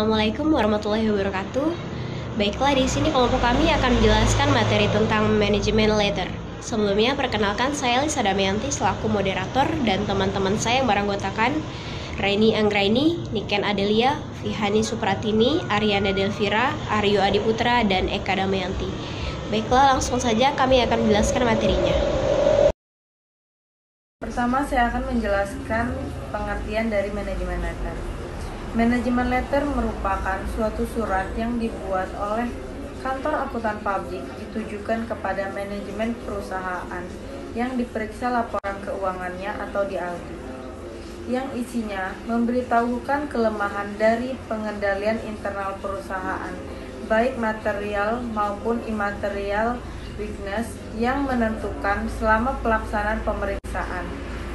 Assalamualaikum warahmatullahi wabarakatuh. Baiklah, di sini kelompok kami akan menjelaskan materi tentang manajemen letter. Sebelumnya, perkenalkan saya Lisa Damayanti selaku moderator dan teman-teman saya yang beranggotakan Raini Anggraini, Niken Adelia, Vihani Supratini, Ariana Delvira, Aryo Adiputra, dan Eka Damayanti. Baiklah, langsung saja kami akan menjelaskan materinya. Pertama, saya akan menjelaskan pengertian dari manajemen letter. Manajemen letter merupakan suatu surat yang dibuat oleh kantor akuntan publik ditujukan kepada manajemen perusahaan yang diperiksa laporan keuangannya atau diaudit, yang isinya memberitahukan kelemahan dari pengendalian internal perusahaan, baik material maupun imaterial weakness yang menentukan selama pelaksanaan pemeriksaan,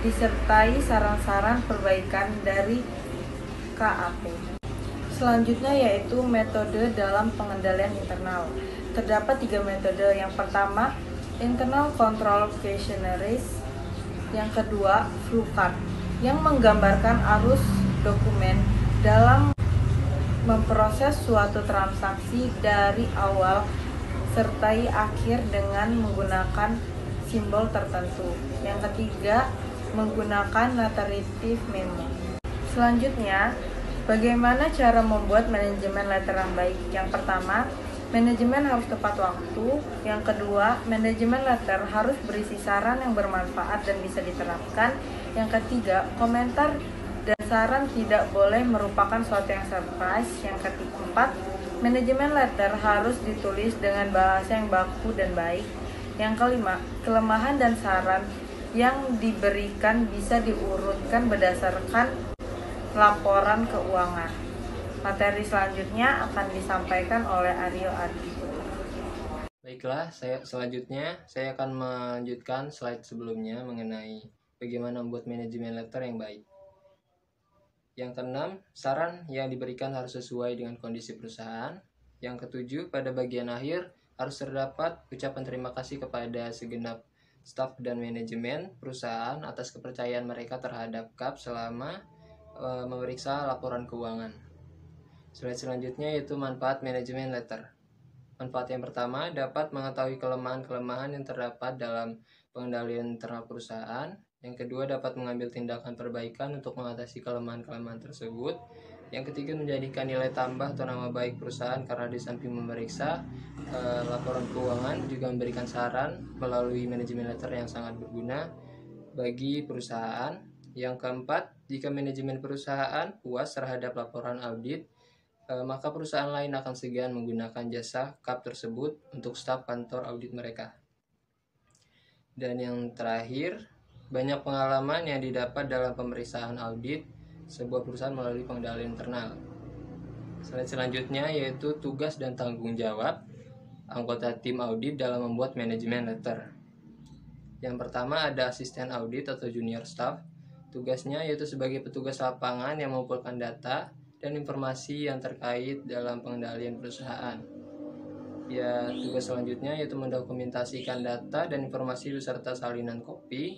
disertai saran-saran perbaikan dari KAP. Selanjutnya yaitu metode dalam pengendalian internal. Terdapat 3 metode. Yang pertama, internal control questionnaires. Yang kedua, flowchart, yang menggambarkan arus dokumen dalam memproses suatu transaksi dari awal sertai akhir dengan menggunakan simbol tertentu. Yang ketiga, menggunakan narrative memo. Selanjutnya, bagaimana cara membuat manajemen letter yang baik? Yang pertama, manajemen harus tepat waktu. Yang kedua, manajemen letter harus berisi saran yang bermanfaat dan bisa diterapkan. Yang ketiga, komentar dan saran tidak boleh merupakan suatu yang surprise. Yang keempat, manajemen letter harus ditulis dengan bahasa yang baku dan baik. Yang kelima, kelemahan dan saran yang diberikan bisa diurutkan berdasarkan laporan keuangan. Materi selanjutnya akan disampaikan oleh Aryo Adi. Baiklah, selanjutnya saya akan melanjutkan slide sebelumnya mengenai bagaimana membuat manajemen letter yang baik. Yang keenam, saran yang diberikan harus sesuai dengan kondisi perusahaan. Yang ketujuh, pada bagian akhir harus terdapat ucapan terima kasih kepada segenap staf dan manajemen perusahaan atas kepercayaan mereka terhadap KAP selama memeriksa laporan keuangan. Slide selanjutnya yaitu manfaat manajemen letter. Manfaat yang pertama, dapat mengetahui kelemahan-kelemahan yang terdapat dalam pengendalian internal perusahaan. Yang kedua, dapat mengambil tindakan perbaikan untuk mengatasi kelemahan-kelemahan tersebut. Yang ketiga, menjadikan nilai tambah atau nama baik perusahaan karena di samping memeriksa laporan keuangan juga memberikan saran melalui manajemen letter yang sangat berguna bagi perusahaan. Yang keempat, jika manajemen perusahaan puas terhadap laporan audit, maka perusahaan lain akan segan menggunakan jasa KAP tersebut untuk staf kantor audit mereka. Dan yang terakhir, banyak pengalaman yang didapat dalam pemeriksaan audit sebuah perusahaan melalui pengendalian internal. Slide selanjutnya yaitu tugas dan tanggung jawab anggota tim audit dalam membuat manajemen letter. Yang pertama ada asisten audit atau junior staff. Tugasnya yaitu sebagai petugas lapangan yang mengumpulkan data dan informasi yang terkait dalam pengendalian perusahaan. Ya, tugas selanjutnya yaitu mendokumentasikan data dan informasi beserta salinan kopi,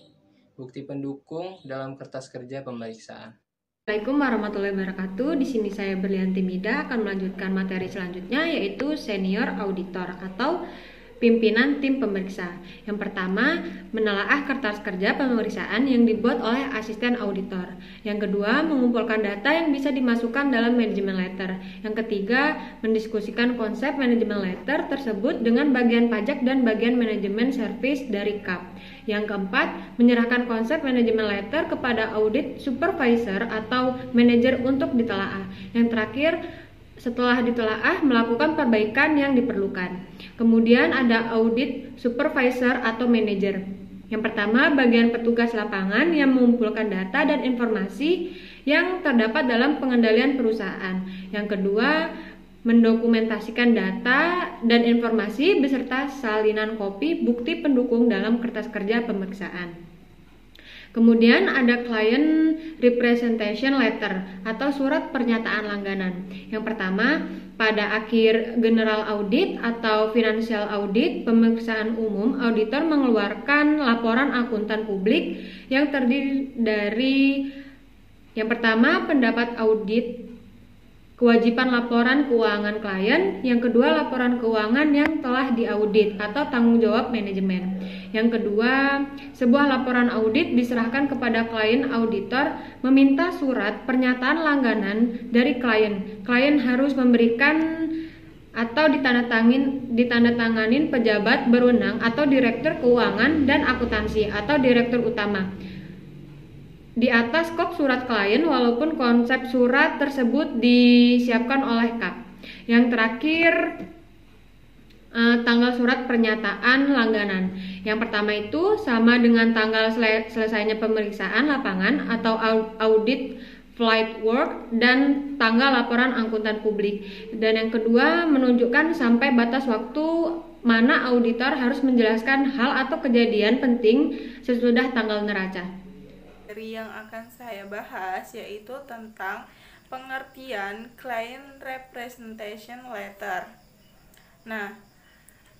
bukti pendukung dalam kertas kerja pemeriksaan. Assalamualaikum warahmatullahi wabarakatuh. Di sini saya Berlianti Mida akan melanjutkan materi selanjutnya yaitu senior auditor atau pimpinan tim pemeriksa. Yang pertama, menelaah kertas kerja pemeriksaan yang dibuat oleh asisten auditor. Yang kedua, mengumpulkan data yang bisa dimasukkan dalam manajemen letter. Yang ketiga, mendiskusikan konsep manajemen letter tersebut dengan bagian pajak dan bagian manajemen service dari KAP. Yang keempat, menyerahkan konsep manajemen letter kepada audit supervisor atau manajer untuk ditelaah. Yang terakhir, setelah ditelaah, melakukan perbaikan yang diperlukan. Kemudian ada audit supervisor atau manajer. Yang pertama, bagian petugas lapangan yang mengumpulkan data dan informasi yang terdapat dalam pengendalian perusahaan. Yang kedua, mendokumentasikan data dan informasi beserta salinan kopi bukti pendukung dalam kertas kerja pemeriksaan. Kemudian ada client representation letter atau surat pernyataan langganan. Yang pertama, pada akhir general audit atau financial audit pemeriksaan umum, auditor mengeluarkan laporan akuntan publik yang terdiri dari yang pertama pendapat audit kewajiban laporan keuangan klien. Yang kedua, laporan keuangan yang telah diaudit atau tanggung jawab manajemen. Yang kedua, sebuah laporan audit diserahkan kepada klien auditor meminta surat pernyataan langganan dari klien. Klien harus memberikan atau ditandatanganin pejabat berwenang atau direktur keuangan dan akuntansi atau direktur utama di atas kop surat klien, walaupun konsep surat tersebut disiapkan oleh KAP. Yang terakhir, tanggal surat pernyataan langganan. Yang pertama itu sama dengan tanggal selesainya pemeriksaan lapangan atau audit flight work dan tanggal laporan akuntan publik. Dan yang kedua, menunjukkan sampai batas waktu mana auditor harus menjelaskan hal atau kejadian penting sesudah tanggal neraca. Yang akan saya bahas yaitu tentang pengertian client representation letter. Nah,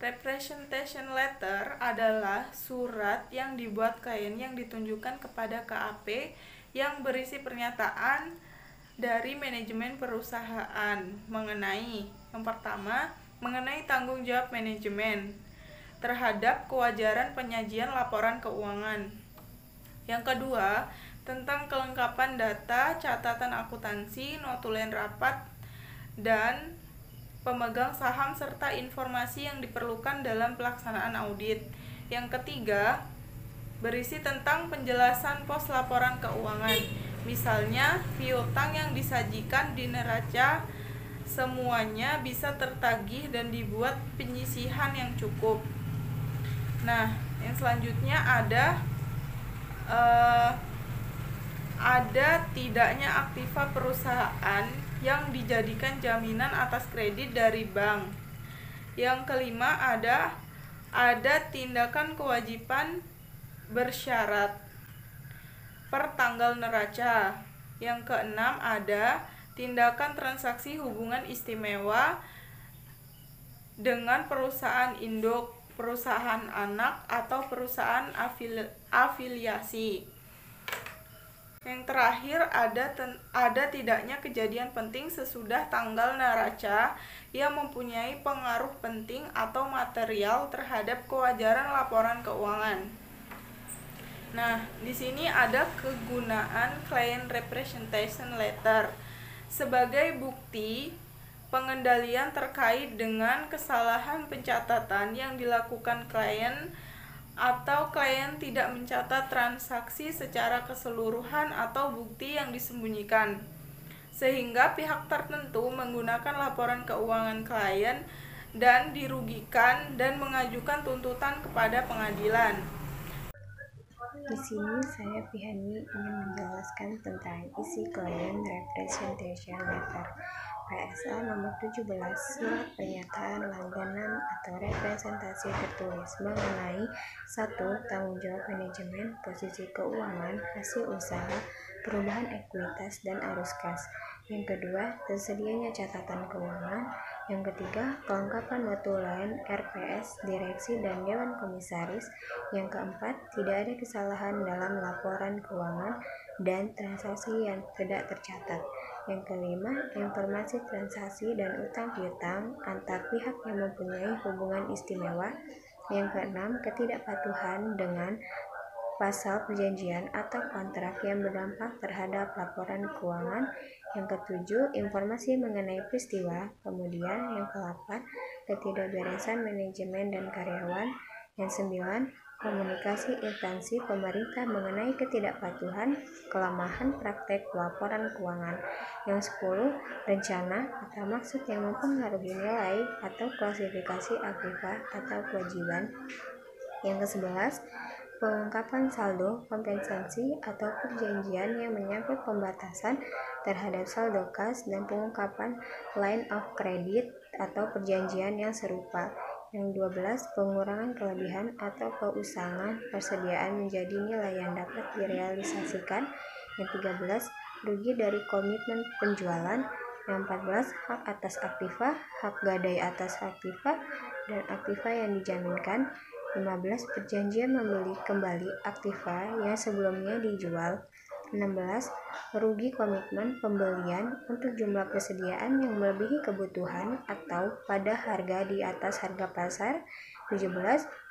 representation letter adalah surat yang dibuat klien yang ditunjukkan kepada KAP yang berisi pernyataan dari manajemen perusahaan mengenai yang pertama, mengenai tanggung jawab manajemen terhadap kewajaran penyajian laporan keuangan. Yang kedua, tentang kelengkapan data, catatan akuntansi, notulen rapat, dan pemegang saham serta informasi yang diperlukan dalam pelaksanaan audit. Yang ketiga, berisi tentang penjelasan pos laporan keuangan. Misalnya, piutang yang disajikan di neraca semuanya bisa tertagih dan dibuat penyisihan yang cukup. Nah, yang selanjutnya ada tidaknya aktiva perusahaan yang dijadikan jaminan atas kredit dari bank. Yang kelima ada tindakan kewajiban bersyarat per tanggal neraca. Yang keenam ada tindakan transaksi hubungan istimewa dengan perusahaan induk, perusahaan anak, atau perusahaan afiliasi. Yang terakhir ada tidaknya kejadian penting sesudah tanggal neraca yang mempunyai pengaruh penting atau material terhadap kewajaran laporan keuangan. Nah, di sini ada kegunaan client representation letter sebagai bukti pengendalian terkait dengan kesalahan pencatatan yang dilakukan klien atau klien tidak mencatat transaksi secara keseluruhan atau bukti yang disembunyikan, sehingga pihak tertentu menggunakan laporan keuangan klien dan dirugikan dan mengajukan tuntutan kepada pengadilan. Di sini saya Pihani ingin menjelaskan tentang isi client representation letter. PSA nomor 17, surat pernyataan langganan atau representasi tertulis mengenai 1. Tanggung jawab manajemen, posisi keuangan, hasil usaha, perubahan ekuitas, dan arus kas. Yang kedua, tersedianya catatan keuangan. Yang ketiga, kelengkapan notulen RPS, direksi, dan dewan komisaris. Yang keempat, tidak ada kesalahan dalam laporan keuangan dan transaksi yang tidak tercatat. Yang kelima, informasi transaksi dan utang piutang antar pihak yang mempunyai hubungan istimewa. Yang keenam, ketidakpatuhan dengan pasal perjanjian atau kontrak yang berdampak terhadap laporan keuangan. Yang ketujuh, informasi mengenai peristiwa. Kemudian yang ke-8, ketidakberesan manajemen dan karyawan. Yang 9, komunikasi instansi pemerintah mengenai ketidakpatuhan, kelemahan praktek laporan keuangan. Yang 10, rencana atau maksud yang mempengaruhi nilai atau klasifikasi aktiva atau kewajiban. Yang ke-11, pengungkapan saldo, kompensasi, atau perjanjian yang menyangkut pembatasan terhadap saldo kas dan pengungkapan line of credit atau perjanjian yang serupa. Yang 12, pengurangan kelebihan atau keusangan persediaan menjadi nilai yang dapat direalisasikan. Yang 13, rugi dari komitmen penjualan. Yang 14, hak atas aktiva, hak gadai atas aktiva, dan aktiva yang dijaminkan. 15, perjanjian membeli kembali aktiva yang sebelumnya dijual. 16. Rugi komitmen pembelian untuk jumlah persediaan yang melebihi kebutuhan atau pada harga di atas harga pasar. 17.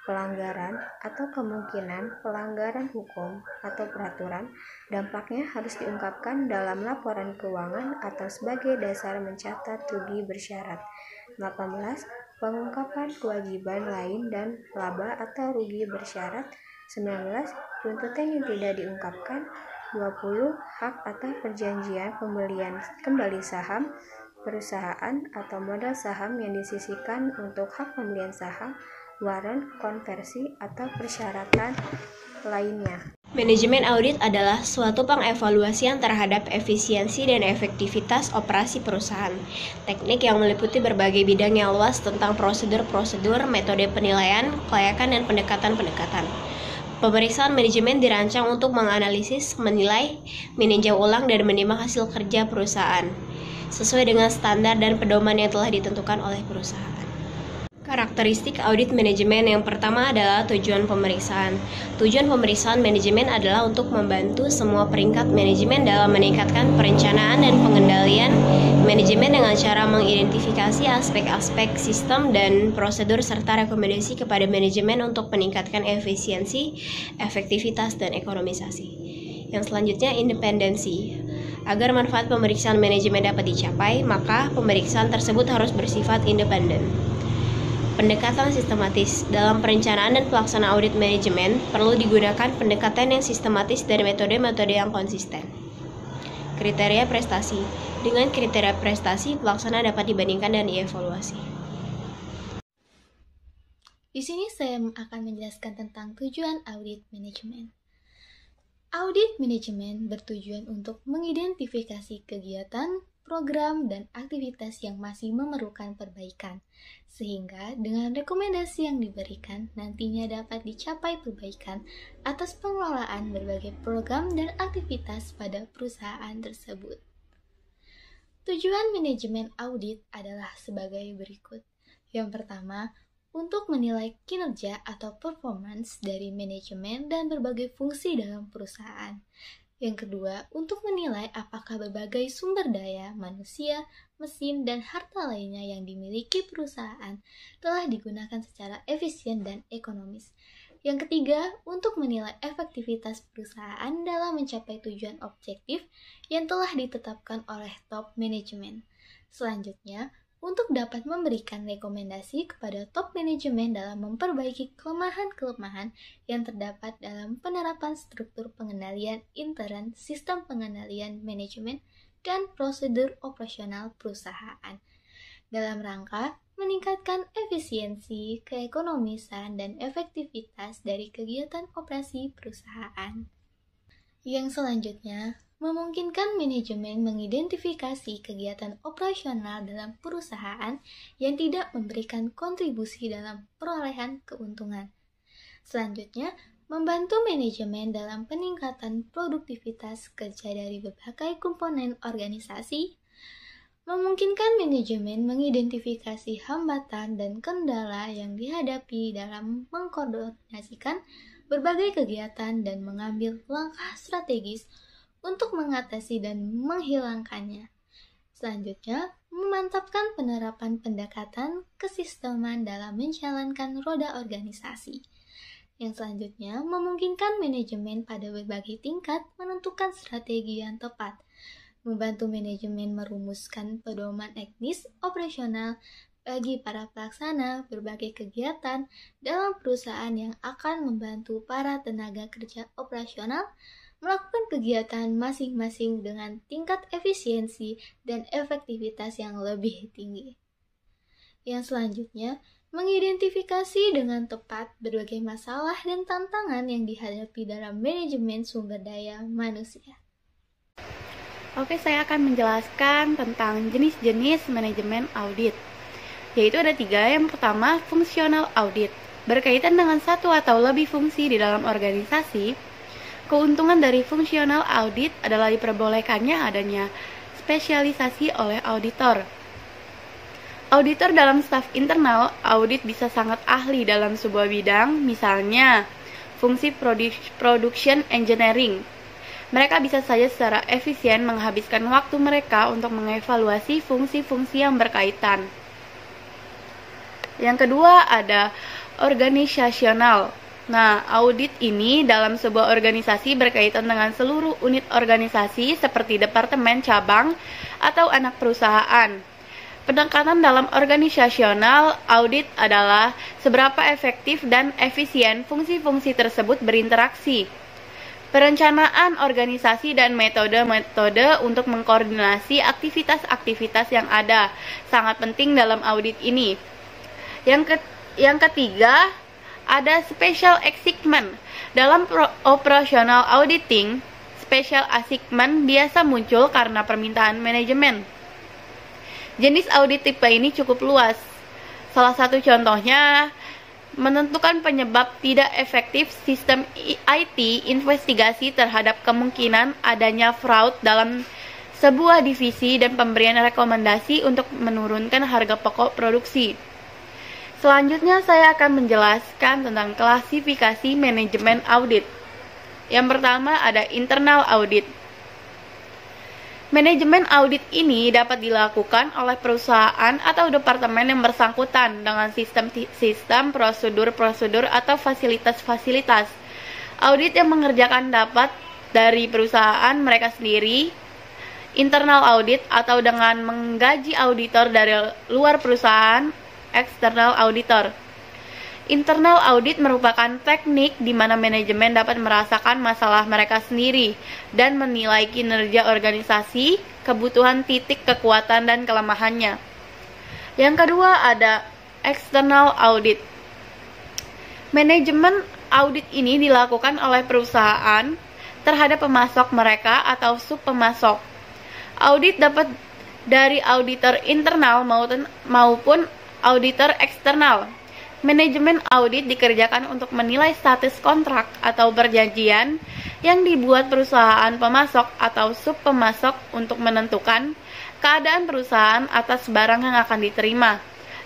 Pelanggaran atau kemungkinan pelanggaran hukum atau peraturan, dampaknya harus diungkapkan dalam laporan keuangan atau sebagai dasar mencatat rugi bersyarat. 18. Pengungkapan kewajiban lain dan laba atau rugi bersyarat. 19. Tuntutan yang tidak diungkapkan. 20. Hak atau perjanjian pembelian kembali saham perusahaan atau modal saham yang disisihkan untuk hak pembelian saham, warrant, konversi, atau persyaratan lainnya. Manajemen audit adalah suatu pengevaluasian terhadap efisiensi dan efektivitas operasi perusahaan. Teknik yang meliputi berbagai bidang yang luas tentang prosedur-prosedur, metode penilaian, kelayakan, dan pendekatan-pendekatan. Pemeriksaan manajemen dirancang untuk menganalisis, menilai, meninjau ulang, dan menimbang hasil kerja perusahaan sesuai dengan standar dan pedoman yang telah ditentukan oleh perusahaan. Karakteristik audit manajemen yang pertama adalah tujuan pemeriksaan. Tujuan pemeriksaan manajemen adalah untuk membantu semua peringkat manajemen dalam meningkatkan perencanaan dan pengendalian manajemen dengan cara mengidentifikasi aspek-aspek sistem dan prosedur serta rekomendasi kepada manajemen untuk meningkatkan efisiensi, efektivitas, dan ekonomisasi. Yang selanjutnya, independensi. Agar manfaat pemeriksaan manajemen dapat dicapai, maka pemeriksaan tersebut harus bersifat independen. Pendekatan sistematis. Dalam perencanaan dan pelaksanaan audit manajemen, perlu digunakan pendekatan yang sistematis dan metode-metode yang konsisten. Kriteria prestasi. Dengan kriteria prestasi, pelaksana dapat dibandingkan dan dievaluasi. Di sini saya akan menjelaskan tentang tujuan audit manajemen. Audit manajemen bertujuan untuk mengidentifikasi kegiatan, program, dan aktivitas yang masih memerlukan perbaikan, sehingga dengan rekomendasi yang diberikan nantinya dapat dicapai perbaikan atas pengelolaan berbagai program dan aktivitas pada perusahaan tersebut. Tujuan manajemen audit adalah sebagai berikut. Yang pertama, untuk menilai kinerja atau performance dari manajemen dan berbagai fungsi dalam perusahaan. Yang kedua, untuk menilai apakah berbagai sumber daya, manusia, mesin, dan harta lainnya yang dimiliki perusahaan telah digunakan secara efisien dan ekonomis. Yang ketiga, untuk menilai efektivitas perusahaan dalam mencapai tujuan objektif yang telah ditetapkan oleh top manajemen. Selanjutnya, untuk dapat memberikan rekomendasi kepada top manajemen dalam memperbaiki kelemahan-kelemahan yang terdapat dalam penerapan struktur pengendalian intern, sistem pengendalian manajemen, dan prosedur operasional perusahaan, dalam rangka meningkatkan efisiensi, keekonomisan, dan efektivitas dari kegiatan operasi perusahaan. Yang selanjutnya, memungkinkan manajemen mengidentifikasi kegiatan operasional dalam perusahaan yang tidak memberikan kontribusi dalam perolehan keuntungan. Selanjutnya, membantu manajemen dalam peningkatan produktivitas kerja dari berbagai komponen organisasi, memungkinkan manajemen mengidentifikasi hambatan dan kendala yang dihadapi dalam mengkoordinasikan berbagai kegiatan dan mengambil langkah strategis untuk mengatasi dan menghilangkannya. Selanjutnya, memantapkan penerapan pendekatan kesisteman dalam menjalankan roda organisasi. Yang selanjutnya, memungkinkan manajemen pada berbagai tingkat menentukan strategi yang tepat, membantu manajemen merumuskan pedoman teknis operasional bagi para pelaksana berbagai kegiatan dalam perusahaan yang akan membantu para tenaga kerja operasional melakukan kegiatan masing-masing dengan tingkat efisiensi dan efektivitas yang lebih tinggi. Yang selanjutnya, mengidentifikasi dengan tepat berbagai masalah dan tantangan yang dihadapi dalam manajemen sumber daya manusia. Oke, saya akan menjelaskan tentang jenis-jenis manajemen audit. Yaitu ada 3. Yang pertama, fungsional audit. Berkaitan dengan satu atau lebih fungsi di dalam organisasi. Keuntungan dari fungsional audit adalah diperbolehkannya adanya spesialisasi oleh auditor. Auditor dalam staf internal audit bisa sangat ahli dalam sebuah bidang, misalnya fungsi production engineering. mereka bisa saja secara efisien menghabiskan waktu mereka untuk mengevaluasi fungsi-fungsi yang berkaitan. Yang kedua ada organisasional. Nah, audit ini dalam sebuah organisasi berkaitan dengan seluruh unit organisasi seperti departemen, cabang, atau anak perusahaan. Pendekatan dalam organisasional audit adalah seberapa efektif dan efisien fungsi-fungsi tersebut berinteraksi. Perencanaan organisasi dan metode-metode untuk mengkoordinasi aktivitas-aktivitas yang ada sangat penting dalam audit ini. Yang ketiga, ada special assignment. Dalam operational auditing, special assignment biasa muncul karena permintaan manajemen. Jenis audit tipe ini cukup luas. Salah satu contohnya, menentukan penyebab tidak efektif sistem IT investigasi terhadap kemungkinan adanya fraud dalam sebuah divisi dan pemberian rekomendasi untuk menurunkan harga pokok produksi. Selanjutnya saya akan menjelaskan tentang klasifikasi manajemen audit. Yang pertama ada internal audit. Manajemen audit ini dapat dilakukan oleh perusahaan atau departemen yang bersangkutan dengan sistem, prosedur-prosedur atau fasilitas-fasilitas. Audit yang mengerjakan dapat dari perusahaan mereka sendiri, internal audit atau dengan menggaji auditor dari luar perusahaan, external auditor. Internal audit merupakan teknik di mana manajemen dapat merasakan masalah mereka sendiri dan menilai kinerja organisasi, kebutuhan, titik kekuatan dan kelemahannya. Yang kedua ada external audit. Manajemen audit ini dilakukan oleh perusahaan terhadap pemasok mereka atau subpemasok. Audit dapat dari auditor internal maupun auditor eksternal. Manajemen audit dikerjakan untuk menilai status kontrak atau perjanjian yang dibuat perusahaan pemasok atau subpemasok untuk menentukan keadaan perusahaan atas barang yang akan diterima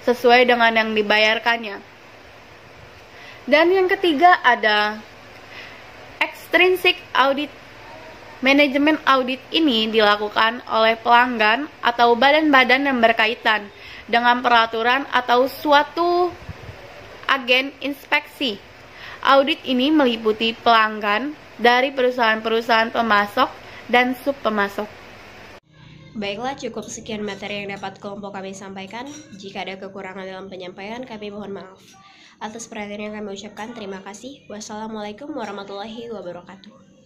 sesuai dengan yang dibayarkannya. Dan yang ketiga ada extrinsic audit. Manajemen audit ini dilakukan oleh pelanggan atau badan-badan yang berkaitan dengan peraturan atau suatu agen inspeksi. Audit ini meliputi pelanggan dari perusahaan-perusahaan pemasok dan subpemasok. Baiklah, cukup sekian materi yang dapat kelompok kami sampaikan. Jika ada kekurangan dalam penyampaian, kami mohon maaf. Atas perhatian yang kami ucapkan, terima kasih. Wassalamualaikum warahmatullahi wabarakatuh.